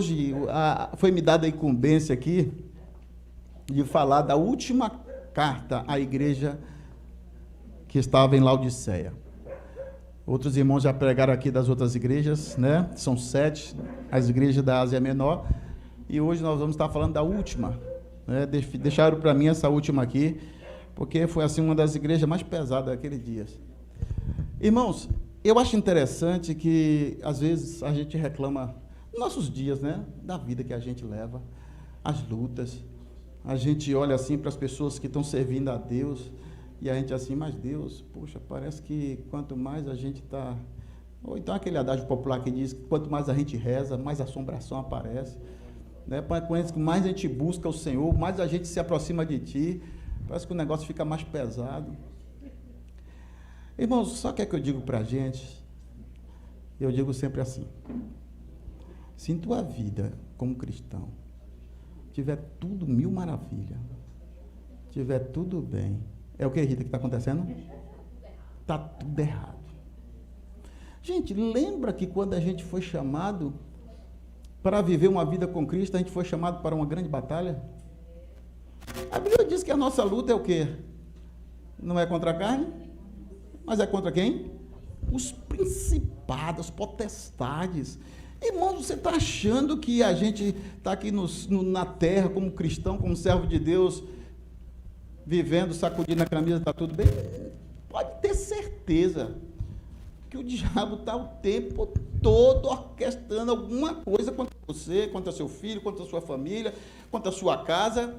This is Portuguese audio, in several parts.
Hoje foi-me dada a incumbência aqui de falar da última carta à igreja que estava em Laodiceia. Outros irmãos já pregaram aqui das outras igrejas, né? São 7, as igrejas da Ásia Menor. E hoje nós vamos estar falando da última, né? Deixaram para mim essa última aqui, porque foi assim uma das igrejas mais pesadas daqueles dias. Irmãos, eu acho interessante que às vezes a gente reclama nossos dias, né? Da vida que a gente leva, as lutas. A gente olha assim para as pessoas que estão servindo a Deus e a gente assim, mas Deus, poxa, parece que quanto mais a gente está... Ou então aquele adágio popular que diz que quanto mais a gente reza, mais assombração aparece. Né? Parece que mais a gente busca o Senhor, mais a gente se aproxima de Ti, parece que o negócio fica mais pesado. Irmãos, só que é que eu digo para a gente? Eu digo sempre assim, se em tua vida como cristão tiver tudo mil maravilha, tiver tudo bem, é o que, Rita, que está acontecendo? Está tudo errado. Gente, lembra que quando a gente foi chamado para viver uma vida com Cristo, a gente foi chamado para uma grande batalha? A Bíblia diz que a nossa luta é o quê? Não é contra a carne, mas é contra quem? Os principados, as potestades. Irmãos, você está achando que a gente está aqui na terra como cristão, como servo de Deus, vivendo, sacudindo a camisa, está tudo bem? Pode ter certeza que o diabo está o tempo todo orquestrando alguma coisa contra você, contra seu filho, contra sua família, contra a sua casa.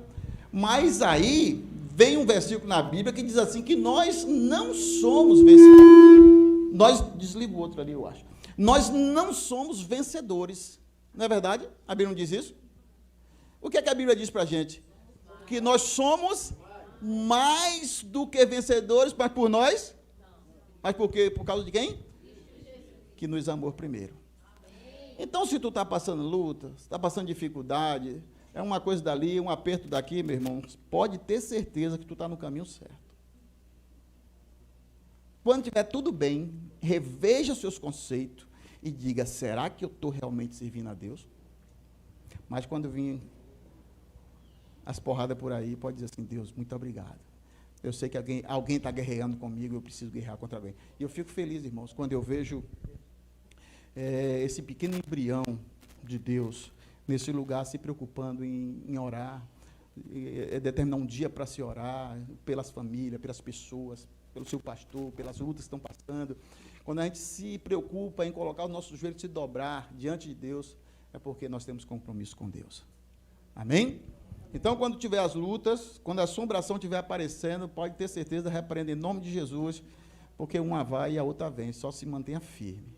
Mas aí vem um versículo na Bíblia que diz assim, que nós não somos vencedores. Nós, desliga o outro ali, eu acho. Nós não somos vencedores. Não é verdade? A Bíblia não diz isso? O que é que a Bíblia diz para a gente? Que nós somos mais do que vencedores, mas por nós? Mas por quê? Por causa de quem? Que nos amou primeiro. Então, se tu está passando luta, está passando dificuldade, é uma coisa dali, um aperto daqui, meu irmão, pode ter certeza que tu está no caminho certo. Quando tiver tudo bem, reveja seus conceitos e diga, será que eu estou realmente servindo a Deus? Mas quando vir as porradas por aí, pode dizer assim, Deus, muito obrigado. Eu sei que alguém está guerreando comigo, eu preciso guerrear contra alguém. E eu fico feliz, irmãos, quando eu vejo esse pequeno embrião de Deus nesse lugar se preocupando em orar, determinar um dia para se orar, pelas famílias, pelas pessoas, pelo seu pastor, pelas lutas que estão passando. Quando a gente se preocupa em colocar o nosso joelho, se dobrar diante de Deus, é porque nós temos compromisso com Deus. Amém? Então, quando tiver as lutas, quando a assombração estiver aparecendo, pode ter certeza, repreenda em nome de Jesus, porque uma vai e a outra vem, só se mantenha firme.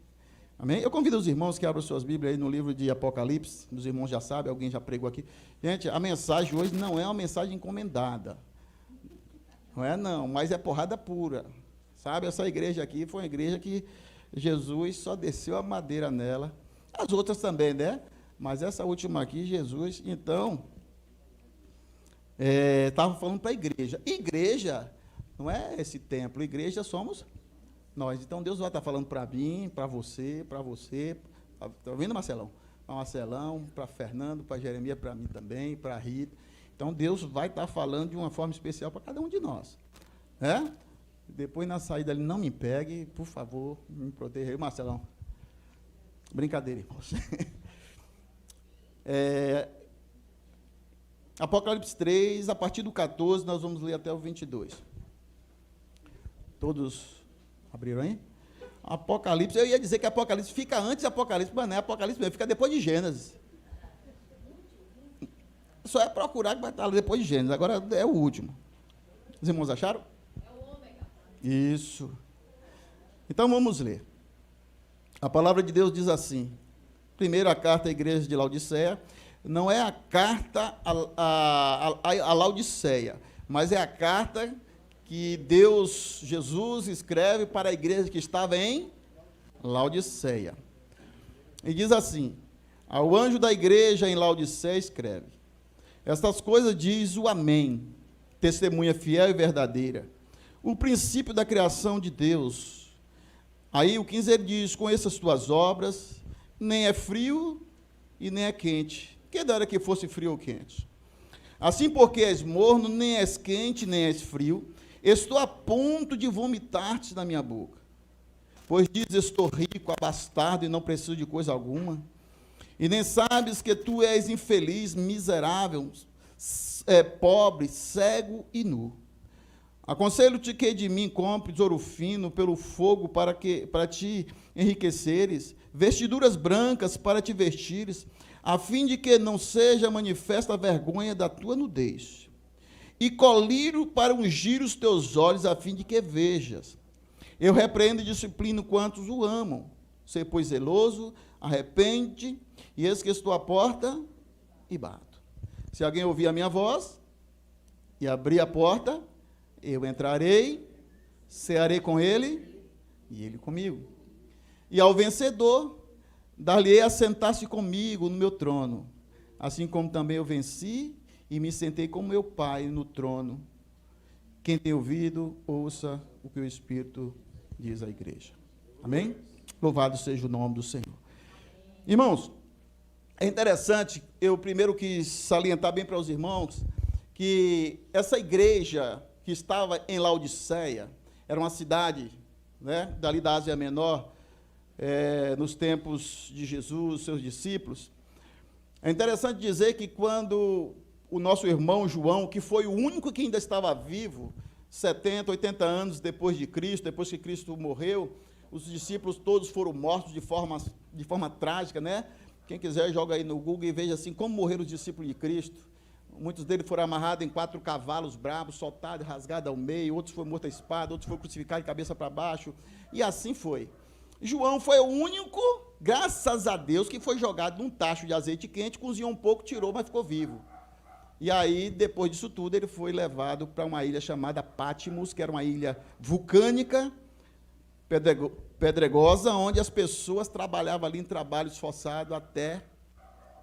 Amém? Eu convido os irmãos que abram suas Bíblias aí no livro de Apocalipse, os irmãos já sabem, alguém já pregou aqui. Gente, a mensagem hoje não é uma mensagem encomendada. Não é não, mas é porrada pura. Sabe, essa igreja aqui foi uma igreja que Jesus só desceu a madeira nela. As outras também, né? Mas essa última aqui, Jesus, então, estava falando para a igreja. Igreja não é esse templo, igreja somos nós. Então, Deus vai estar falando para mim, para você. Está ouvindo, Marcelão? Para Marcelão, para Fernando, para Jeremias, para mim também, para Rita. Então, Deus vai estar falando de uma forma especial para cada um de nós. Né? Depois, na saída, ele não me pegue, por favor, me proteja aí, Marcelão. Brincadeira, irmãos. Apocalipse 3, a partir do 14, nós vamos ler até o 22. Todos abriram aí? Apocalipse, eu ia dizer que Apocalipse fica antes de Apocalipse, mas não é Apocalipse mesmo, fica depois de Gênesis. Só é procurar que vai estar depois de Gênesis, agora é o último. Os irmãos acharam? É o ômega. Isso. Então vamos ler. A palavra de Deus diz assim, primeiro a carta à igreja de Laodiceia, não é a carta a Laodiceia, mas é a carta que Deus, Jesus, escreve para a igreja que estava em Laodiceia. E diz assim, ao anjo da igreja em Laodiceia escreve, estas coisas diz o Amém, testemunha fiel e verdadeira, o princípio da criação de Deus. Aí o 15 ele diz, conheça as tuas obras, nem é frio e nem é quente. Quem dera que fosse frio ou quente. Assim, porque és morno, nem és quente, nem és frio, estou a ponto de vomitar-te na minha boca. Pois dizes, estou rico, abastado, e não preciso de coisa alguma. E nem sabes que tu és infeliz, miserável, pobre, cego e nu. Aconselho-te que de mim compres ouro fino pelo fogo para te enriqueceres, vestiduras brancas para te vestires, a fim de que não seja manifesta a vergonha da tua nudez. E colírio para ungir os teus olhos, a fim de que vejas. Eu repreendo e disciplino quantos o amam. Sê, pois, zeloso, arrepende, e eis que estou à porta e bato. Se alguém ouvir a minha voz e abrir a porta, eu entrarei, cearei com ele e ele comigo. E ao vencedor, dar-lhe-ei a sentar-se comigo no meu trono, assim como também eu venci e me sentei com meu Pai no trono. Quem tem ouvido, ouça o que o Espírito diz à igreja. Amém? Louvado seja o nome do Senhor. Irmãos, é interessante, eu primeiro quis salientar bem para os irmãos, que essa igreja que estava em Laodiceia, era uma cidade, né, dali da Ásia Menor, nos tempos de Jesus, seus discípulos. É interessante dizer que quando o nosso irmão João, que foi o único que ainda estava vivo, 70, 80 anos depois de Cristo, depois que Cristo morreu, os discípulos todos foram mortos de forma trágica, né? Quem quiser, joga aí no Google e veja assim, como morreram os discípulos de Cristo. Muitos deles foram amarrados em 4 cavalos bravos, soltados, rasgados ao meio, outros foram mortos à espada, outros foram crucificados de cabeça para baixo, e assim foi. João foi o único, graças a Deus, que foi jogado num tacho de azeite quente, cozinhou um pouco, tirou, mas ficou vivo. E aí, depois disso tudo, ele foi levado para uma ilha chamada Patmos, que era uma ilha vulcânica, pedregosa, onde as pessoas trabalhavam ali em trabalho esforçado até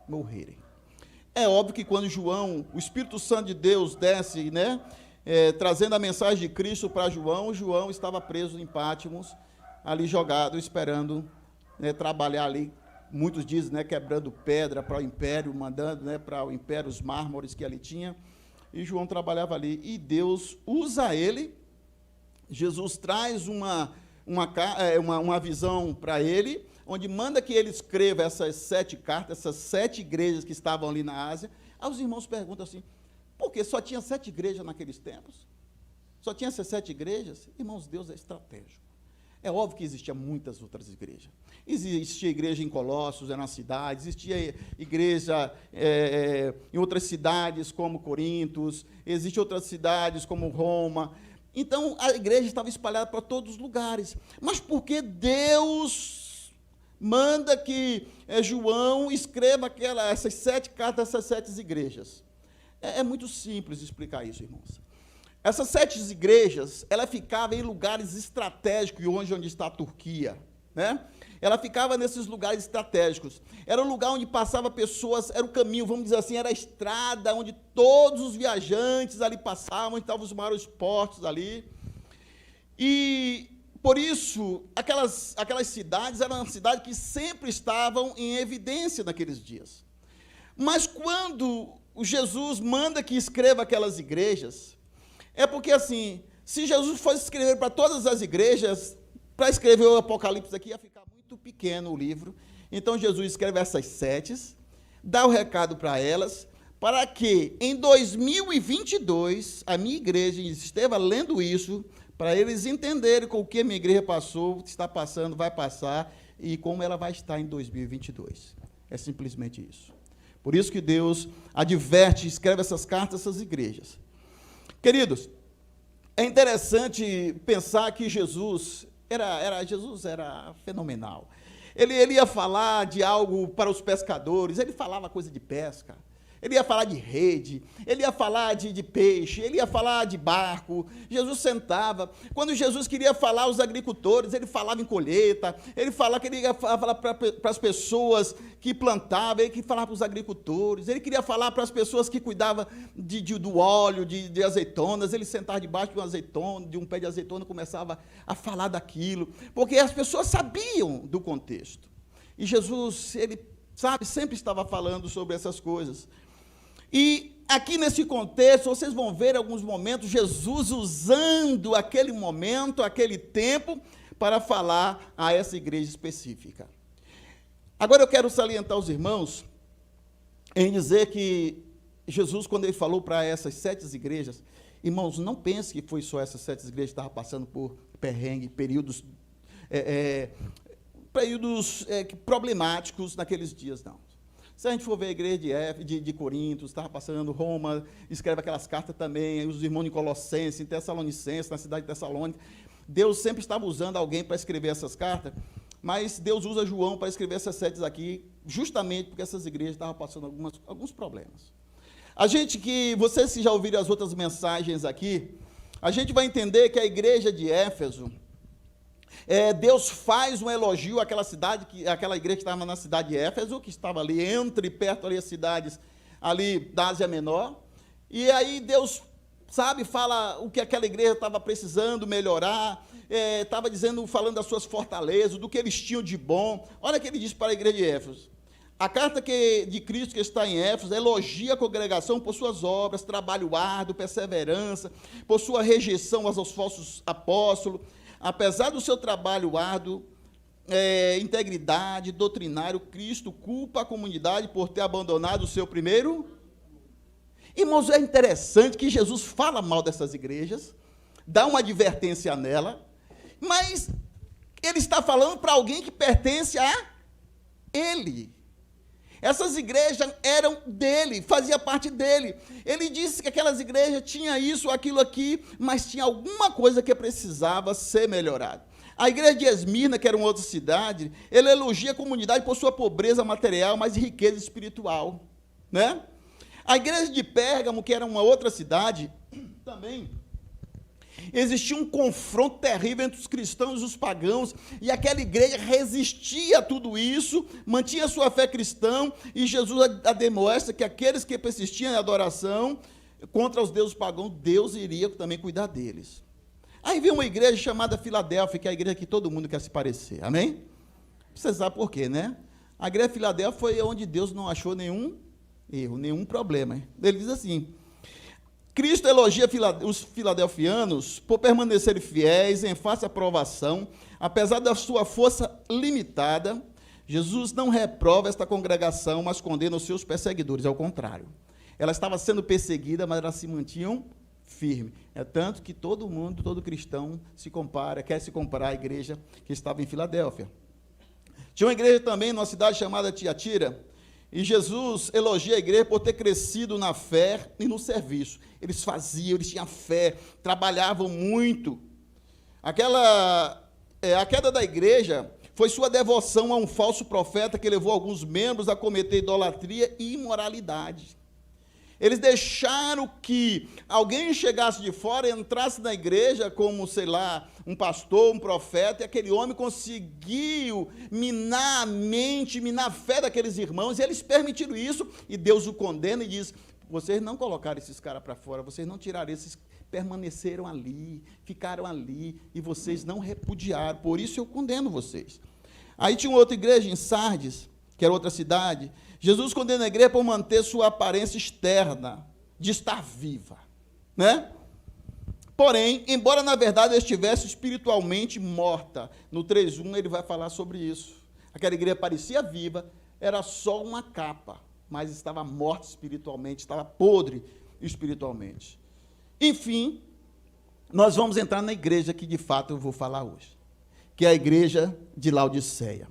morrerem. É óbvio que quando João, o Espírito Santo de Deus desce, né, trazendo a mensagem de Cristo para João, João estava preso em Patmos, ali jogado, esperando, né, trabalhar ali, muitos dizem, né, quebrando pedra para o império, mandando, né, para o império os mármores que ali tinha, e João trabalhava ali, e Deus usa ele, Jesus traz uma visão para ele, onde manda que ele escreva essas 7 cartas, essas 7 igrejas que estavam ali na Ásia. Aí os irmãos perguntam assim, por que só tinha 7 igrejas naqueles tempos? Só tinha essas 7 igrejas? Irmãos, Deus é estratégico. É óbvio que existiam muitas outras igrejas. Existia igreja em Colossos, era uma cidade, existia igreja em outras cidades, como Corintos, existem outras cidades, como Roma. Então, a igreja estava espalhada para todos os lugares. Mas por que Deus manda que João escreva essas 7 cartas, essas 7 igrejas? É muito simples explicar isso, irmãos. Essas 7 igrejas, ela ficava em lugares estratégicos, onde está a Turquia, né? Ela ficava nesses lugares estratégicos. Era o lugar onde passava pessoas, era o caminho, vamos dizer assim, era a estrada onde todos os viajantes ali passavam, onde estavam os maiores portos ali. E, por isso, aquelas cidades eram cidades que sempre estavam em evidência naqueles dias. Mas quando o Jesus manda que escreva aquelas igrejas, é porque, assim, se Jesus fosse escrever para todas as igrejas, para escrever o Apocalipse aqui, ia ficar muito pequeno o livro. Então, Jesus escreve essas 7, dá o recado para elas, para que, em 2022, a minha igreja esteja lendo isso, para eles entenderem com o que a minha igreja passou, está passando, vai passar, e como ela vai estar em 2022. É simplesmente isso. Por isso que Deus adverte, escreve essas cartas, essas igrejas. Queridos, é interessante pensar que Jesus era fenomenal. Ele ia falar de algo para os pescadores, ele falava coisa de pesca, ele ia falar de rede, ele ia falar de peixe, ele ia falar de barco. Jesus sentava. Quando Jesus queria falar aos agricultores, ele falava em colheita, ele ia falar para as pessoas que plantavam, ele falava para os agricultores, ele queria falar para as pessoas que cuidavam do óleo, de azeitonas, ele sentava debaixo de uma azeitona, de um pé de azeitona, começava a falar daquilo, porque as pessoas sabiam do contexto. E Jesus, ele sabe? Sempre estava falando sobre essas coisas. E aqui nesse contexto, vocês vão ver em alguns momentos Jesus usando aquele momento, aquele tempo, para falar a essa igreja específica. Agora eu quero salientar os irmãos em dizer que Jesus, quando ele falou para essas 7 igrejas, irmãos, não pense que foi só essas 7 igrejas que estavam passando por perrengue, períodos problemáticos naqueles dias, não. Se a gente for ver a igreja de Corinto, estava passando, Roma, escreve aquelas cartas também, os irmãos em Colossenses, em Tessalonicenses, na cidade de Tessalônica, Deus sempre estava usando alguém para escrever essas cartas, mas Deus usa João para escrever essas 7 aqui, justamente porque essas igrejas estavam passando alguns problemas. Vocês que já ouviram as outras mensagens aqui, a gente vai entender que a igreja de Éfeso, Deus faz um elogio àquela igreja que estava na cidade de Éfeso, que estava ali perto ali as cidades ali da Ásia Menor, e aí Deus, fala o que aquela igreja estava precisando melhorar, estava falando das suas fortalezas, do que eles tinham de bom. Olha o que ele diz para a igreja de Éfeso. A carta de Cristo que está em Éfeso elogia a congregação por suas obras, trabalho árduo, perseverança, por sua rejeição aos falsos apóstolos. Apesar do seu trabalho árduo, integridade, doutrinário, Cristo culpa a comunidade por ter abandonado o seu primeiro. Irmãos, é interessante que Jesus fala mal dessas igrejas, dá uma advertência nela, mas ele está falando para alguém que pertence a ele. Essas igrejas eram dele, fazia parte dele. Ele disse que aquelas igrejas tinham isso, aquilo aqui, mas tinha alguma coisa que precisava ser melhorada. A igreja de Esmirna, que era uma outra cidade, ele elogia a comunidade por sua pobreza material, mas riqueza espiritual, né? A igreja de Pérgamo, que era uma outra cidade, também existia um confronto terrível entre os cristãos e os pagãos, e aquela igreja resistia a tudo isso, mantinha sua fé cristã, e Jesus demonstra que aqueles que persistiam em adoração contra os deuses pagãos, Deus iria também cuidar deles. Aí vem uma igreja chamada Filadélfia, que é a igreja que todo mundo quer se parecer, amém? Você sabe por quê, né? A igreja de Filadélfia foi onde Deus não achou nenhum erro, nenhum problema. Ele diz assim: Cristo elogia os filadelfianos por permanecerem fiéis em face à provação, apesar da sua força limitada. Jesus não reprova esta congregação, mas condena os seus perseguidores, ao contrário. Ela estava sendo perseguida, mas elas se mantinham firmes. É tanto que todo cristão quer se comparar à igreja que estava em Filadélfia. Tinha uma igreja também numa cidade chamada Tiatira, e Jesus elogia a igreja por ter crescido na fé e no serviço. Eles tinham fé, trabalhavam muito. A queda da igreja foi sua devoção a um falso profeta que levou alguns membros a cometer idolatria e imoralidade. Eles deixaram que alguém chegasse de fora, entrasse na igreja como, um pastor, um profeta, e aquele homem conseguiu minar a mente, minar a fé daqueles irmãos, e eles permitiram isso, e Deus o condena e diz: vocês não colocaram esses caras para fora, vocês não tiraram esses, permaneceram ali, ficaram ali, e vocês não repudiaram, por isso eu condeno vocês. Aí tinha uma outra igreja em Sardes, que era outra cidade. Jesus condena a igreja por manter sua aparência externa, de estar viva, né? Porém, embora na verdade ela estivesse espiritualmente morta, no 3:1 ele vai falar sobre isso. Aquela igreja parecia viva, era só uma capa, mas estava morta espiritualmente, estava podre espiritualmente. Enfim, nós vamos entrar na igreja que de fato eu vou falar hoje, que é a igreja de Laodiceia.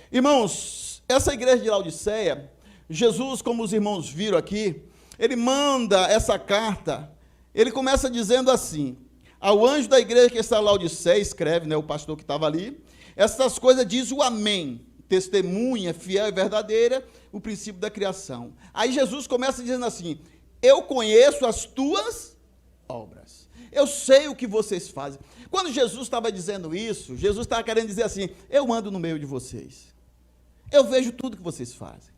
Irmãos, essa igreja de Laodiceia, Jesus, como os irmãos viram aqui, ele manda essa carta, ele começa dizendo assim: ao anjo da igreja que está em Laodiceia, escreve, o pastor que estava ali, essas coisas diz o amém, testemunha fiel e verdadeira, o princípio da criação. Aí Jesus começa dizendo assim: eu conheço as tuas obras, eu sei o que vocês fazem. Quando Jesus estava dizendo isso, Jesus estava querendo dizer assim: eu ando no meio de vocês, eu vejo tudo que vocês fazem,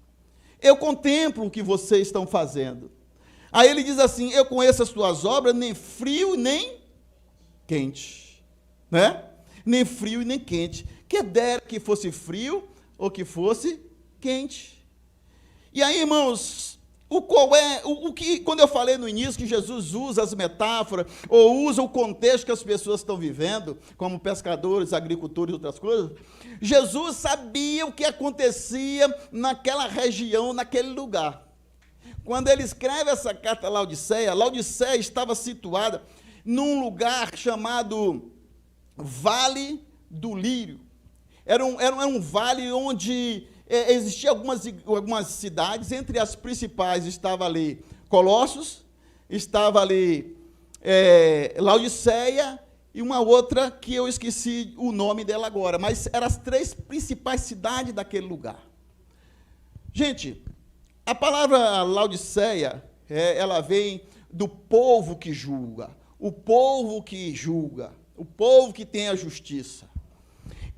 eu contemplo o que vocês estão fazendo. Aí ele diz assim: eu conheço as tuas obras, nem frio nem quente, né? Nem frio e nem quente. Que dera que fosse frio ou que fosse quente. E aí, irmãos, o que, quando eu falei no início que Jesus usa as metáforas, ou usa o contexto que as pessoas estão vivendo, como pescadores, agricultores e outras coisas, Jesus sabia o que acontecia naquela região, naquele lugar. Quando ele escreve essa carta a Laodiceia, Laodiceia estava situada num lugar chamado Vale do Lírio. Era um vale onde existiam algumas cidades, entre as principais estava ali Colossos, estava ali Laodiceia e uma outra que eu esqueci o nome dela agora, mas eram as 3 principais cidades daquele lugar. Gente, a palavra Laodiceia, ela vem do povo que julga, o povo que julga, o povo que tem a justiça.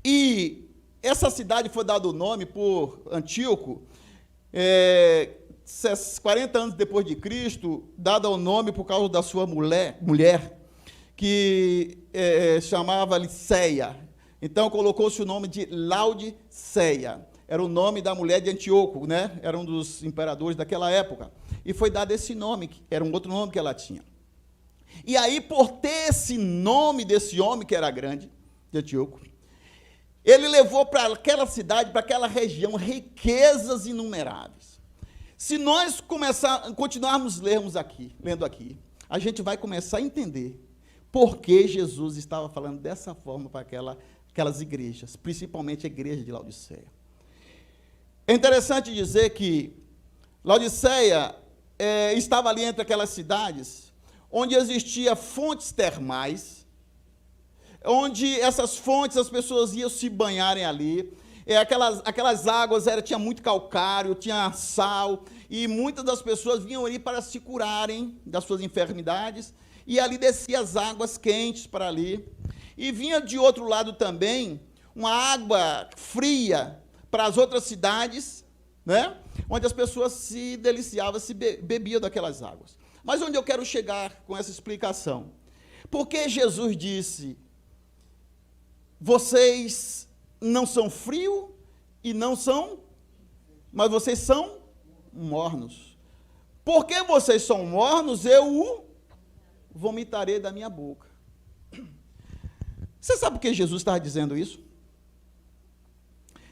E essa cidade foi dado o nome por Antíoco, 40 anos depois de Cristo, dado o nome por causa da sua mulher que chamava Liceia. Então, colocou-se o nome de Laodiceia. Era o nome da mulher de Antíoco, né? Era um dos imperadores daquela época. E foi dado esse nome, que era um outro nome que ela tinha. E aí, por ter esse nome desse homem, que era grande, de Antíoco, ele levou para aquela cidade, para aquela região, riquezas inumeráveis. Se nós continuarmos lendo aqui, a gente vai começar a entender por que Jesus estava falando dessa forma para aquelas igrejas, principalmente a igreja de Laodiceia. É interessante dizer que Laodiceia estava ali entre aquelas cidades onde existiam fontes termais, onde essas fontes as pessoas iam se banharem ali. Aquelas águas tinha muito calcário, tinha sal, e muitas das pessoas vinham ali para se curarem das suas enfermidades, e ali descia as águas quentes para ali. E vinha de outro lado também uma água fria para as outras cidades, né? Onde as pessoas se deliciavam, bebiam daquelas águas. Mas onde eu quero chegar com essa explicação? Porque Jesus disse: vocês não são frio e não são, mas vocês são mornos. Porque vocês são mornos, eu o vomitarei da minha boca. Você sabe por que Jesus estava dizendo isso?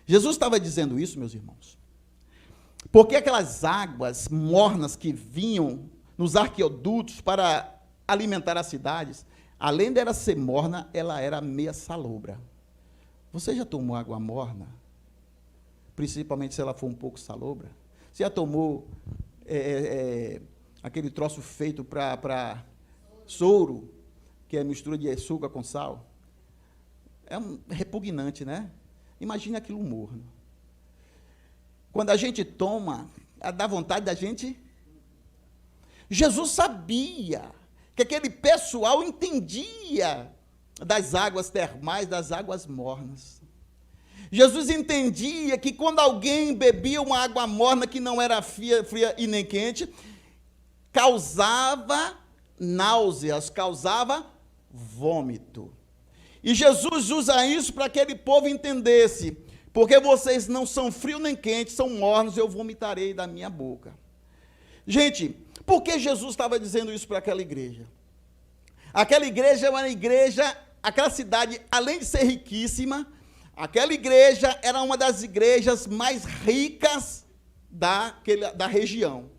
Jesus estava dizendo isso, meus irmãos, porque aquelas águas mornas que vinham nos arqueodutos para alimentar as cidades, além dela ser morna, ela era meia salobra. Você já tomou água morna? Principalmente se ela for um pouco salobra? Você já tomou aquele troço feito para soro, que é mistura de açúcar com sal? É repugnante, né? Imagine aquilo morno. Quando a gente toma, dá vontade da gente. Jesus sabia que aquele pessoal entendia das águas termais, das águas mornas. Jesus entendia que quando alguém bebia uma água morna que não era fria e nem quente, causava náuseas, causava vômito. E Jesus usa isso para que aquele povo entendesse: porque vocês não são frios nem quentes, são mornos, eu vomitarei da minha boca. Gente, por que Jesus estava dizendo isso para aquela igreja? Aquela igreja é uma igreja, aquela cidade, além de ser riquíssima, aquela igreja era uma das igrejas mais ricas da região.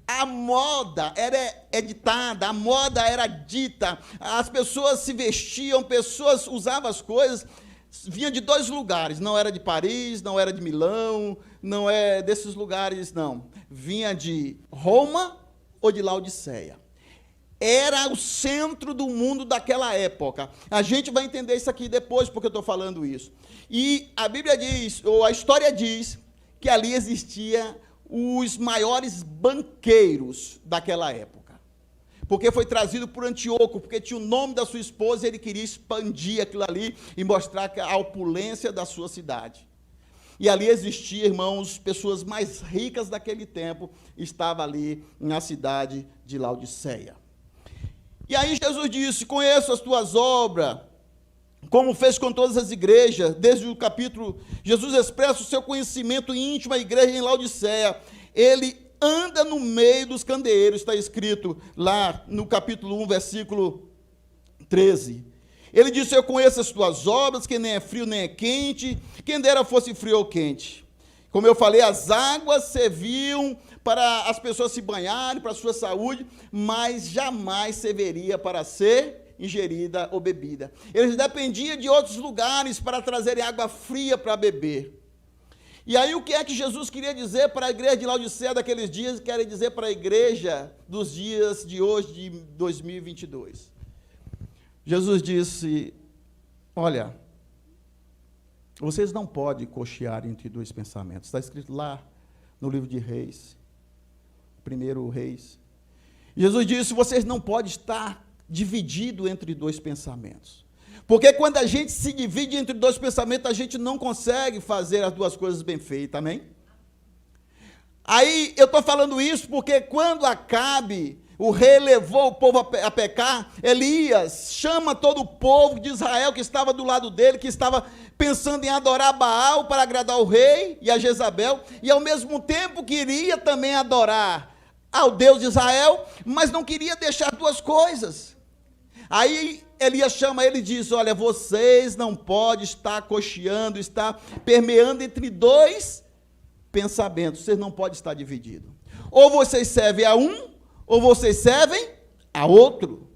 A moda era editada, a moda era dita, as pessoas se vestiam, pessoas usavam as coisas, vinha de 2 lugares, não era de Paris, não era de Milão, não é desses lugares, não. Vinha de Roma ou de Laodiceia. Era o centro do mundo daquela época. A gente vai entender isso aqui depois, porque eu estou falando isso. E a Bíblia diz, ou a história diz, que ali existia os maiores banqueiros daquela época. Porque foi trazido por Antíoco, porque tinha o nome da sua esposa e ele queria expandir aquilo ali e mostrar a opulência da sua cidade. E ali existia, irmãos, pessoas mais ricas daquele tempo, estava ali na cidade de Laodiceia. E aí Jesus disse: conheço as tuas obras, como fez com todas as igrejas. Desde o capítulo, Jesus expressa o seu conhecimento íntimo à igreja em Laodiceia. ele anda no meio dos candeeiros, está escrito lá no capítulo 1, versículo 13. Ele disse: eu conheço as tuas obras, que nem é frio nem é quente, quem dera fosse frio ou quente. Como eu falei, as águas serviam para as pessoas se banharem, para a sua saúde, mas jamais serviria para ser ingerida ou bebida. Eles dependiam de outros lugares para trazerem água fria para beber. E aí o que é que Jesus queria dizer para a igreja de Laodiceia daqueles dias, quer dizer para a igreja dos dias de hoje, de 2022? Jesus disse: olha, vocês não podem cochear entre dois pensamentos. Está escrito lá no livro de Reis, 1 Reis. Jesus disse: vocês não podem estar dividido entre dois pensamentos. Porque quando a gente se divide entre dois pensamentos, a gente não consegue fazer as duas coisas bem feitas, amém? Aí eu estou falando isso porque quando Acabe, o rei, levou o povo a pecar, Elias chama todo o povo de Israel que estava do lado dele, que estava pensando em adorar Baal para agradar o rei e a Jezabel, e ao mesmo tempo queria também adorar ao Deus de Israel, mas não queria deixar duas coisas. Aí Elias chama ele e diz: olha, vocês não podem estar cocheando, estar permeando entre dois pensamentos, vocês não podem estar divididos. Ou vocês servem a um, ou vocês servem a outro.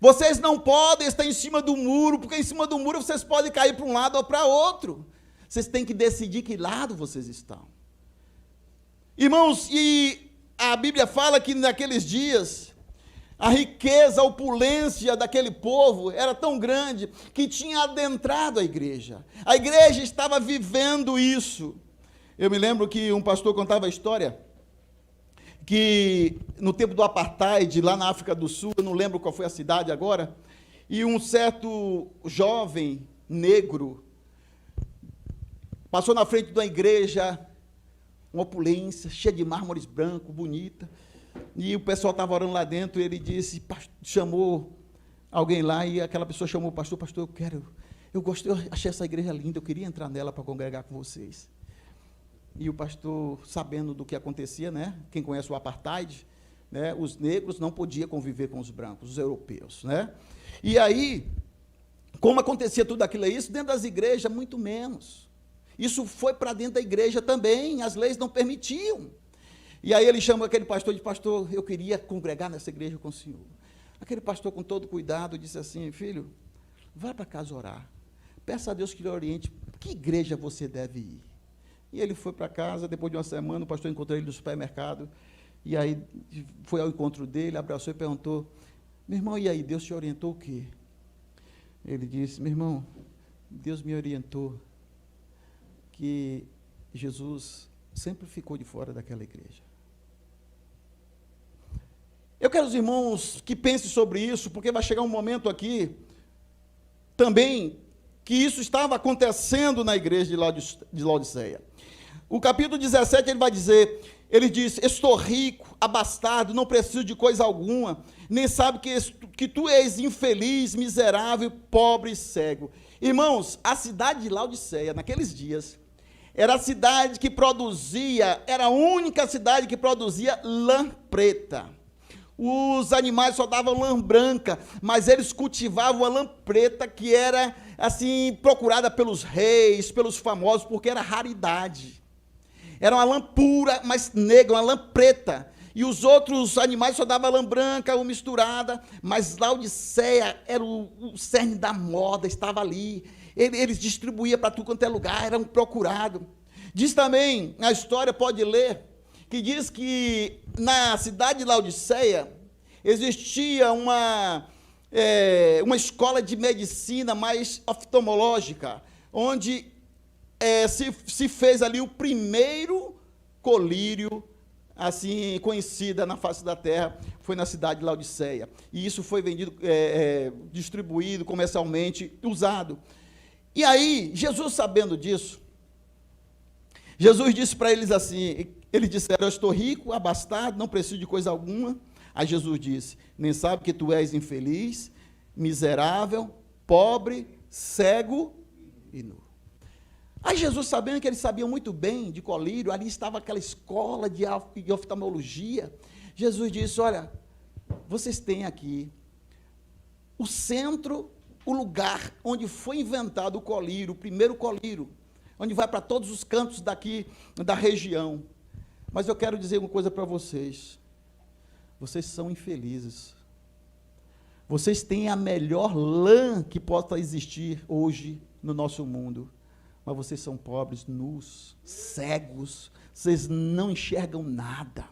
Vocês não podem estar em cima do muro, porque em cima do muro vocês podem cair para um lado ou para outro. Vocês têm que decidir que lado vocês estão. Irmãos, e a Bíblia fala que naqueles dias, a riqueza, a opulência daquele povo era tão grande que tinha adentrado a igreja. A igreja estava vivendo isso. Eu me lembro que um pastor contava a história que no tempo do apartheid, lá na África do Sul, eu não lembro qual foi a cidade agora, e um certo jovem negro passou na frente de uma igreja, uma opulência, cheia de mármores brancos, bonita, e o pessoal estava orando lá dentro, e ele disse, chamou alguém lá, e aquela pessoa chamou o pastor: pastor, eu achei essa igreja linda, eu queria entrar nela para congregar com vocês. E o pastor, sabendo do que acontecia, né? Quem conhece o apartheid, né? Os negros não podiam conviver com os brancos, os europeus, né? E aí, como acontecia tudo aquilo isso, dentro das igrejas, muito menos. Isso foi para dentro da igreja também, as leis não permitiam. E aí ele chama aquele pastor e diz: pastor, eu queria congregar nessa igreja com o senhor. Aquele pastor, com todo cuidado, disse assim: filho, vá para casa orar, peça a Deus que lhe oriente, que igreja você deve ir. E ele foi para casa. Depois de uma semana, o pastor encontrou ele no supermercado, e aí foi ao encontro dele, abraçou e perguntou: meu irmão, e aí, Deus te orientou o quê? Ele disse: meu irmão, Deus me orientou que Jesus sempre ficou de fora daquela igreja. Eu quero os irmãos que pensem sobre isso, porque vai chegar um momento aqui também que isso estava acontecendo na igreja de Laodiceia. O capítulo 17, ele vai dizer, ele diz: estou rico, abastado, não preciso de coisa alguma, nem sabe que tu és infeliz, miserável, pobre e cego. Irmãos, a cidade de Laodiceia, naqueles dias, era a cidade que produzia, era a única cidade que produzia lã preta. Os animais só davam lã branca, mas eles cultivavam a lã preta, que era, assim, procurada pelos reis, pelos famosos, porque era raridade. Era uma lã pura, mas negra, uma lã preta. E os outros animais só davam lã branca ou misturada, mas Laodiceia era o cerne da moda, estava ali. Eles distribuíam para tudo quanto é lugar, era um procurado. Diz também, a história pode ler, que diz que na cidade de Laodiceia existia uma escola de medicina mais oftalmológica, onde se fez ali o primeiro colírio, assim, conhecida na face da terra, foi na cidade de Laodiceia. E isso foi vendido, distribuído comercialmente, usado. E aí, Jesus, sabendo disso, Jesus disse para eles assim, eles disseram: eu estou rico, abastado, não preciso de coisa alguma. Aí Jesus disse: nem sabe que tu és infeliz, miserável, pobre, cego e nu. Aí Jesus, sabendo que eles sabiam muito bem de colírio, ali estava aquela escola de oftalmologia, Jesus disse, olha, vocês têm aqui o centro, o lugar onde foi inventado o colírio, o primeiro colírio, onde vai para todos os cantos daqui da região. Mas eu quero dizer uma coisa para vocês. Vocês são infelizes. Vocês têm a melhor lã que possa existir hoje no nosso mundo. Mas vocês são pobres, nus, cegos. Vocês não enxergam nada.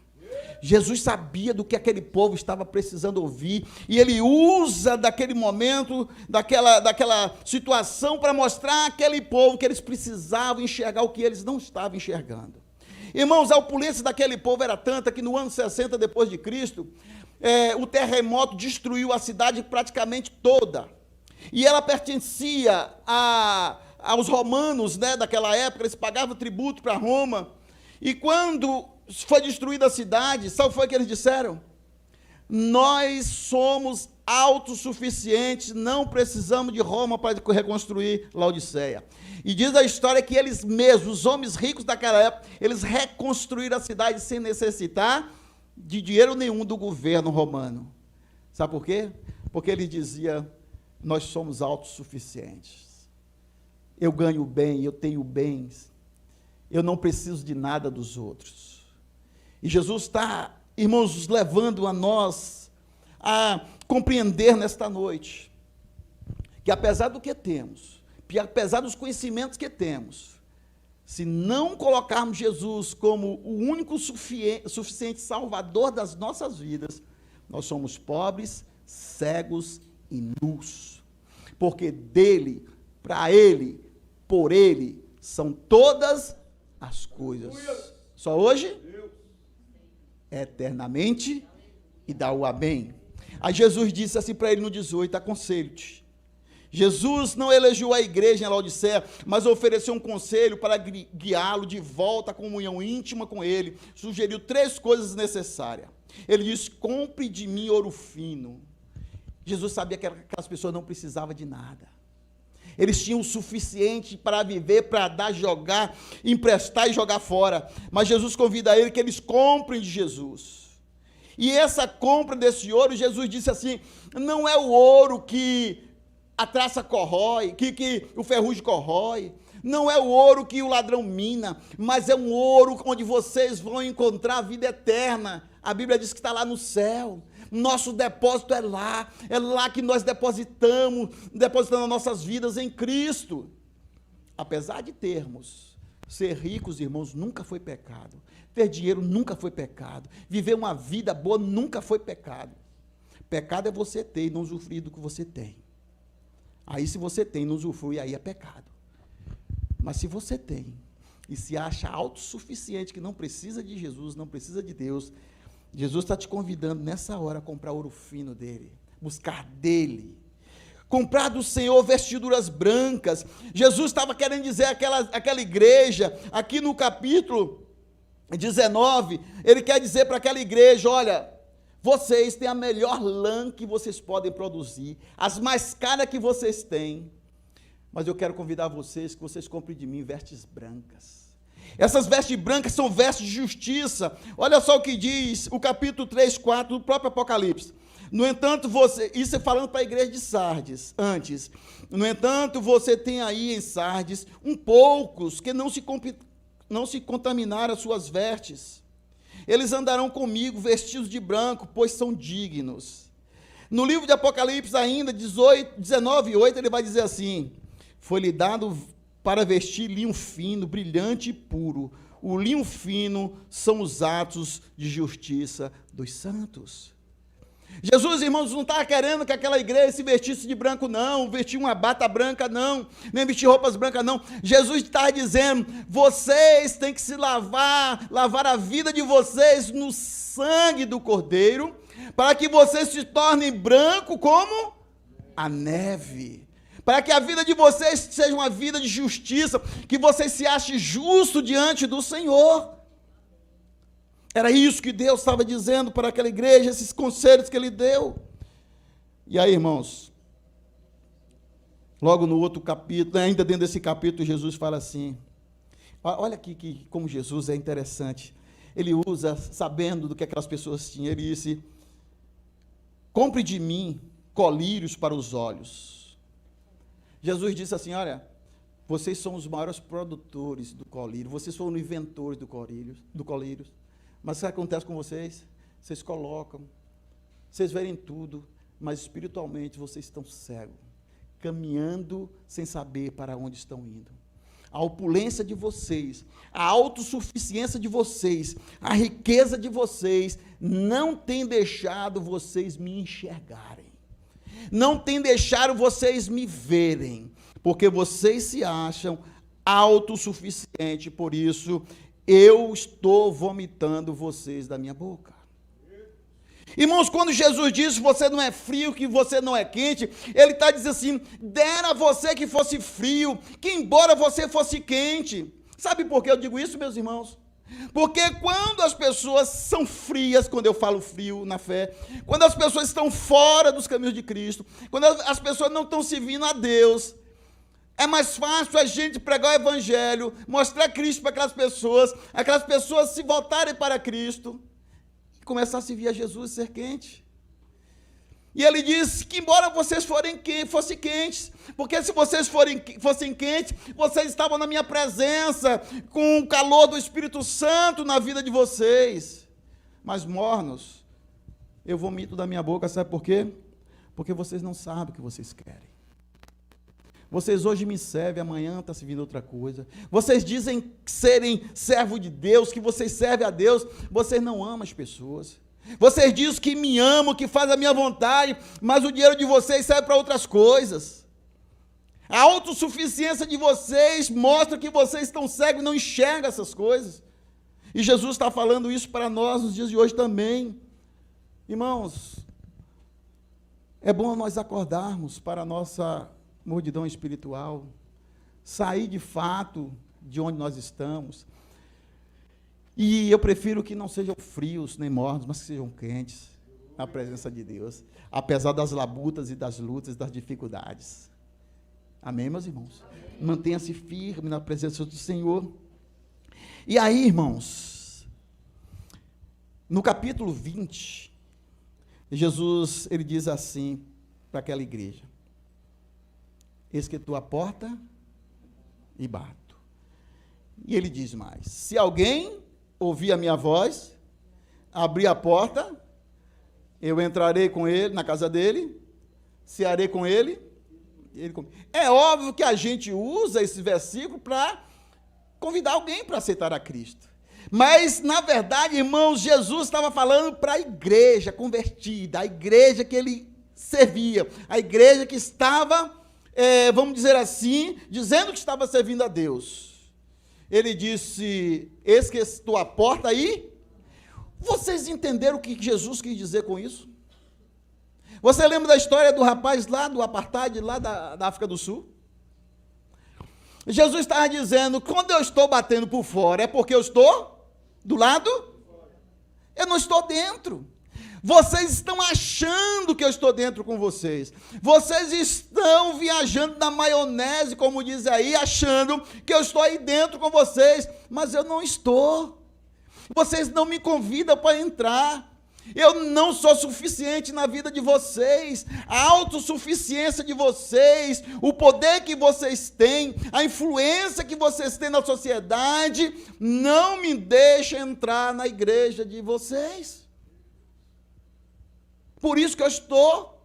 Jesus sabia do que aquele povo estava precisando ouvir, e ele usa daquele momento, daquela situação, para mostrar àquele povo que eles precisavam enxergar o que eles não estavam enxergando. Irmãos, a opulência daquele povo era tanta que no ano 60 depois de Cristo, o terremoto destruiu a cidade praticamente toda, e ela pertencia aos romanos, né, daquela época. Eles pagavam tributo para Roma, e quando foi destruída a cidade, sabe o que foi que eles disseram? Nós somos autossuficientes, não precisamos de Roma para reconstruir Laodiceia. E diz a história que eles mesmos, os homens ricos daquela época, eles reconstruíram a cidade sem necessitar de dinheiro nenhum do governo romano. Sabe por quê? Porque ele dizia, nós somos autossuficientes. Eu ganho bem, eu tenho bens, eu não preciso de nada dos outros. E Jesus está, irmãos, nos levando a nós a compreender nesta noite que apesar do que temos, apesar dos conhecimentos que temos, se não colocarmos Jesus como o único suficiente salvador das nossas vidas, nós somos pobres, cegos e nus. Porque dele, para ele, por ele, são todas as coisas. Só hoje? Eternamente, e dá o amém. Aí Jesus disse assim para ele no 18, aconselho-te. Jesus não elegeu a igreja em Laodiceia, mas ofereceu um conselho para guiá-lo de volta à comunhão íntima com ele. Sugeriu 3 coisas necessárias. Ele disse, compre de mim ouro fino. Jesus sabia que aquelas pessoas não precisavam de nada. Eles tinham o suficiente para viver, para dar, jogar, emprestar e jogar fora. Mas Jesus convida ele que eles comprem de Jesus. E essa compra desse ouro, Jesus disse assim, não é o ouro que a traça corrói, que o ferrugem corrói, não é o ouro que o ladrão mina, mas é um ouro onde vocês vão encontrar a vida eterna. A Bíblia diz que está lá no céu. Nosso depósito é lá que nós depositamos as nossas vidas em Cristo. Apesar de ser ricos, irmãos, nunca foi pecado. Ter dinheiro nunca foi pecado. Viver uma vida boa nunca foi pecado. Pecado é você ter e não usufruir do que você tem. Aí se você tem e não usufrui, aí é pecado. Mas se você tem e se acha autossuficiente, que não precisa de Jesus, não precisa de Deus, Jesus está te convidando nessa hora a comprar ouro fino dele, buscar dele, comprar do Senhor vestiduras brancas. Jesus estava querendo dizer aquela igreja, aqui no capítulo 19, ele quer dizer para aquela igreja, olha, vocês têm a melhor lã que vocês podem produzir, as mais caras que vocês têm, mas eu quero convidar vocês que vocês comprem de mim vestes brancas. Essas vestes brancas são vestes de justiça. Olha só o que diz o capítulo 3, 4 do próprio Apocalipse. No entanto, isso é falando para a igreja de Sardes, antes. No entanto, você tem aí em Sardes poucos que não se contaminaram as suas vestes. Eles andarão comigo vestidos de branco, pois são dignos. No livro de Apocalipse ainda, 19, 8, ele vai dizer assim, foi-lhe dado para vestir linho fino, brilhante e puro. O linho fino são os atos de justiça dos santos. Jesus, irmãos, não estava querendo que aquela igreja se vestisse de branco, não, vestir uma bata branca, não, nem vestir roupas brancas, não. Jesus está dizendo, vocês têm que se lavar a vida de vocês no sangue do Cordeiro, para que vocês se tornem branco como a neve. Para que a vida de vocês seja uma vida de justiça, que vocês se achem justos diante do Senhor. Era isso que Deus estava dizendo para aquela igreja, esses conselhos que Ele deu. E aí, irmãos, Logo no outro capítulo, ainda dentro desse capítulo, Jesus fala assim, olha aqui como Jesus é interessante. Ele usa, sabendo do que aquelas pessoas tinham, ele disse, compre de mim colírios para os olhos. Jesus disse assim, olha, vocês são os maiores produtores do colírio, vocês foram inventores do colírio, mas o que acontece com vocês? Vocês colocam, vocês verem tudo, mas espiritualmente vocês estão cegos, caminhando sem saber para onde estão indo. A opulência de vocês, a autossuficiência de vocês, a riqueza de vocês, não tem deixado vocês me enxergarem, não tem deixado vocês me verem, porque vocês se acham autossuficientes, por isso eu estou vomitando vocês da minha boca. Irmãos, quando Jesus diz que você não é frio, que você não é quente, ele está dizendo assim, dera a você que fosse frio, que embora você fosse quente. Sabe por que eu digo isso, meus irmãos? Porque quando as pessoas são frias, quando eu falo frio na fé, quando as pessoas estão fora dos caminhos de Cristo, quando as pessoas não estão servindo a Deus, é mais fácil a gente pregar o evangelho, mostrar Cristo para aquelas pessoas se voltarem para Cristo, começar a servir a Jesus e ser quente. E ele diz que embora vocês fossem quentes, porque se vocês fossem quentes, vocês estavam na minha presença, com o calor do Espírito Santo na vida de vocês, mas mornos, eu vomito da minha boca, sabe por quê? Porque vocês não sabem o que vocês querem. Vocês hoje me servem, amanhã está servindo outra coisa. Vocês dizem serem servo de Deus, que vocês servem a Deus, vocês não amam as pessoas. Vocês dizem que me amam, que fazem a minha vontade, mas o dinheiro de vocês serve para outras coisas. A autossuficiência de vocês mostra que vocês estão cegos e não enxergam essas coisas. E Jesus está falando isso para nós nos dias de hoje também. Irmãos, é bom nós acordarmos para a nossa mordidão espiritual, sair de fato de onde nós estamos, e eu prefiro que não sejam frios nem mornos, mas que sejam quentes na presença de Deus, apesar das labutas e das lutas, das dificuldades. Amém, meus irmãos? Mantenha-se firme na presença do Senhor. E aí, irmãos, no capítulo 20, Jesus, ele diz assim para aquela igreja, eis que estou à porta e bato. E ele diz mais, se alguém ouvir a minha voz, abrir a porta, eu entrarei com ele, na casa dele, cearei com ele, ele comigo. É óbvio que a gente usa esse versículo para convidar alguém para aceitar a Cristo. Mas, na verdade, irmãos, Jesus estava falando para a igreja convertida, a igreja que ele servia, a igreja que estava vamos dizer assim, dizendo que estava servindo a Deus. Ele disse, eis que estou à porta aí. Vocês entenderam o que Jesus quis dizer com isso? Você lembra da história do rapaz lá do apartheid, lá da África do Sul? Jesus estava dizendo, quando eu estou batendo por fora, é porque eu estou do lado? Eu não estou dentro. Vocês estão achando que eu estou dentro com vocês. Vocês estão viajando na maionese, como diz aí, achando que eu estou aí dentro com vocês, mas eu não estou. Vocês não me convidam para entrar. Eu não sou suficiente na vida de vocês. A autossuficiência de vocês, o poder que vocês têm, a influência que vocês têm na sociedade, não me deixa entrar na igreja de vocês. Por isso que eu estou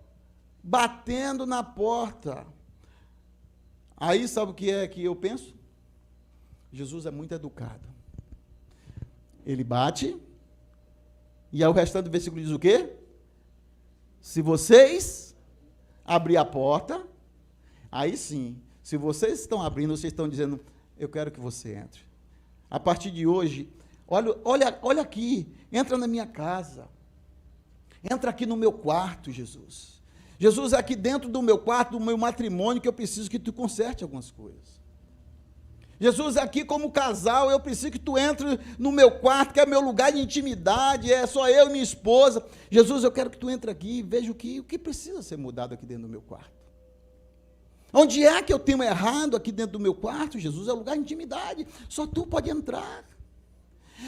batendo na porta. Aí sabe o que é que eu penso? Jesus é muito educado. Ele bate, e aí o restante do versículo diz o quê? Se vocês abrir a porta, aí sim, se vocês estão abrindo, vocês estão dizendo, eu quero que você entre. A partir de hoje, olha aqui, entra na minha casa. Entra aqui no meu quarto, Jesus. Jesus, é aqui dentro do meu quarto, do meu matrimônio, que eu preciso que tu conserte algumas coisas. Jesus, aqui como casal, eu preciso que tu entre no meu quarto, que é meu lugar de intimidade, é só eu e minha esposa. Jesus, eu quero que tu entre aqui e veja o que precisa ser mudado aqui dentro do meu quarto. Onde é que eu tenho errado aqui dentro do meu quarto? Jesus, é o lugar de intimidade. Só tu pode entrar.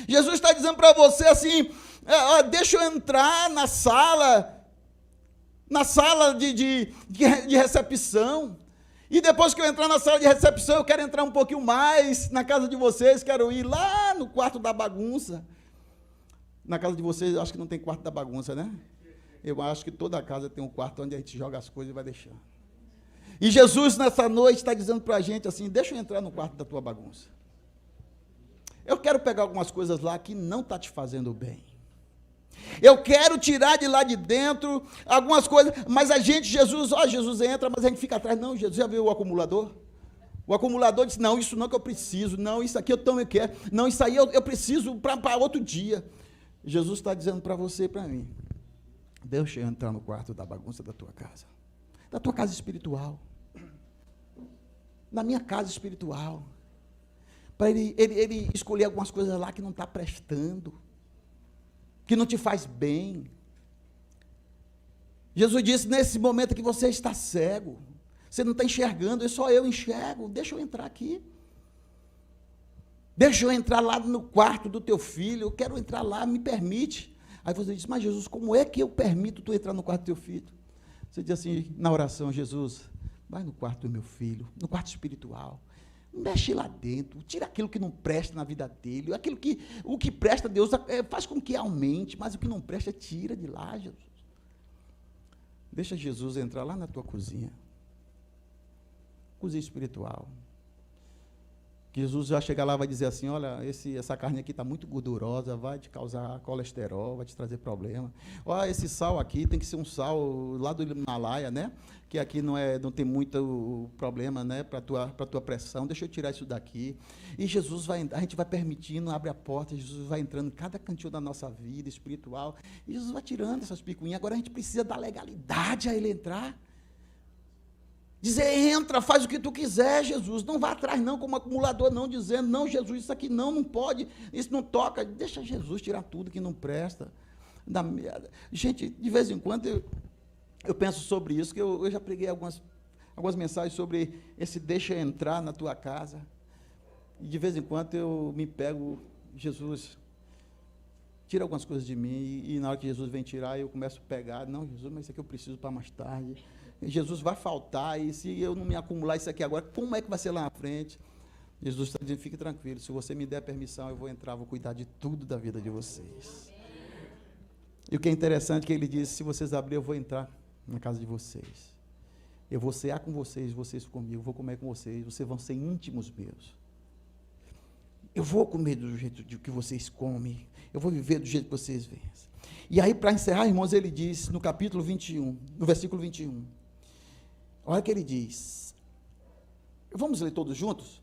Jesus está dizendo para você assim, deixa eu entrar na sala de recepção. E depois que eu entrar na sala de recepção, eu quero entrar um pouquinho mais na casa de vocês, quero ir lá no quarto da bagunça. Na casa de vocês, eu acho que não tem quarto da bagunça, né? Eu acho que toda casa tem um quarto onde a gente joga as coisas e vai deixando. E Jesus, nessa noite, está dizendo para a gente assim, deixa eu entrar no quarto da tua bagunça. Eu quero pegar algumas coisas lá que não está te fazendo bem. Eu quero tirar de lá de dentro algumas coisas, mas Jesus entra, mas a gente fica atrás. Não, Jesus já viu o acumulador? O acumulador disse, não, isso não que eu preciso, não, isso aqui eu também quero, não, isso aí eu preciso para outro dia. Jesus está dizendo para você e para mim, deixa eu entrar no quarto da bagunça da tua casa espiritual, na minha casa espiritual, para ele escolher algumas coisas lá que não está prestando, que não te faz bem. Jesus disse, nesse momento que você está cego, você não está enxergando, só eu enxergo, deixa eu entrar aqui. Deixa eu entrar lá no quarto do teu filho, eu quero entrar lá, me permite. Aí você diz, mas Jesus, como é que eu permito tu entrar no quarto do teu filho? Você diz assim, na oração, Jesus, vai no quarto do meu filho, no quarto espiritual, mexe lá dentro, tira aquilo que não presta na vida dele, o que presta, Deus faz com que aumente, mas o que não presta, tira de lá, Jesus. Deixa Jesus entrar lá na tua cozinha espiritual. Que Jesus vai chegar lá e vai dizer assim, olha, essa carne aqui está muito gordurosa, vai te causar colesterol, vai te trazer problema. Olha, esse sal aqui tem que ser um sal lá do Himalaia, né? Que aqui não tem muito problema, né? Para tua pressão, deixa eu tirar isso daqui. E Jesus a gente vai permitindo, abre a porta, Jesus vai entrando em cada cantinho da nossa vida espiritual, e Jesus vai tirando essas picuinhas. Agora a gente precisa dar legalidade a ele entrar. Dizer, entra, faz o que tu quiser, Jesus, não vá atrás não, como acumulador não, dizendo, não, Jesus, isso aqui não pode, isso não toca, deixa Jesus tirar tudo que não presta. Gente, de vez em quando eu penso sobre isso, que eu já preguei algumas mensagens sobre esse deixa entrar na tua casa, e de vez em quando eu me pego, Jesus, tira algumas coisas de mim, e na hora que Jesus vem tirar, eu começo a pegar, não, Jesus, mas isso aqui eu preciso para mais tarde. Jesus vai faltar, e se eu não me acumular isso aqui agora, como é que vai ser lá na frente? Jesus está dizendo, fique tranquilo, se você me der permissão, eu vou entrar, vou cuidar de tudo da vida de vocês. E o que é interessante é que ele diz, se vocês abrirem, eu vou entrar na casa de vocês. Eu vou cear com vocês, vocês comigo, vou comer com vocês vão ser íntimos meus. Eu vou comer do jeito que vocês comem, eu vou viver do jeito que vocês vivem. E aí, para encerrar, irmãos, ele diz, no capítulo 21, no versículo 21, olha o que ele diz. Vamos ler todos juntos?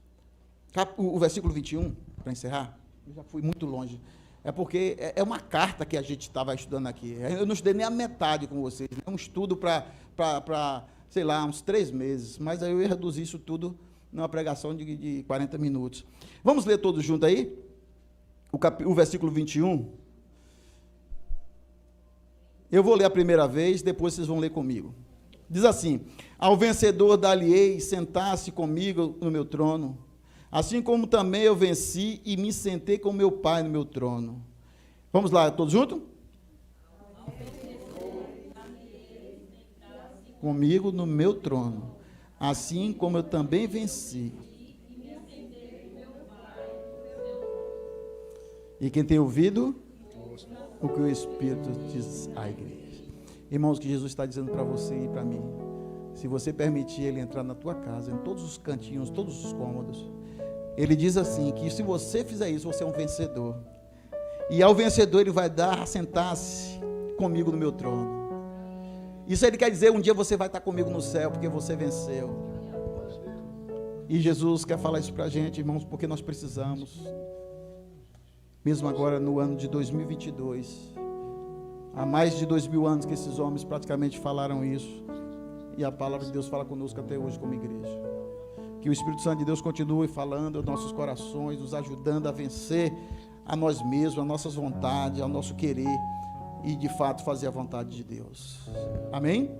O versículo 21, para encerrar. Eu já fui muito longe. É porque é uma carta que a gente estava estudando aqui. Eu não estudei nem a metade com vocês. É um estudo para, sei lá, uns 3 meses. Mas aí eu ia reduzir isso tudo numa pregação de 40 minutos. Vamos ler todos juntos aí? O versículo 21. Eu vou ler a primeira vez, depois vocês vão ler comigo. Diz assim, ao vencedor dar-lhe-ei sentar-se comigo no meu trono, assim como também eu venci e me sentei com meu Pai no meu trono. Vamos lá, todos juntos? Comigo no meu trono, assim como eu também venci. E quem tem ouvido, o que o Espírito diz à igreja. Irmãos, o que Jesus está dizendo para você e para mim, se você permitir ele entrar na tua casa, em todos os cantinhos, todos os cômodos, ele diz assim, que se você fizer isso, você é um vencedor. E ao vencedor ele vai dar, sentar-se comigo no meu trono. Isso ele quer dizer, um dia você vai estar comigo no céu, porque você venceu. E Jesus quer falar isso para a gente, irmãos, porque nós precisamos, mesmo agora no ano de 2022, há mais de 2000 anos que esses homens praticamente falaram isso, e a palavra de Deus fala conosco até hoje como igreja. Que o Espírito Santo de Deus continue falando aos nossos corações, nos ajudando a vencer a nós mesmos, a nossas vontades, ao nosso querer, e de fato fazer a vontade de Deus. Amém?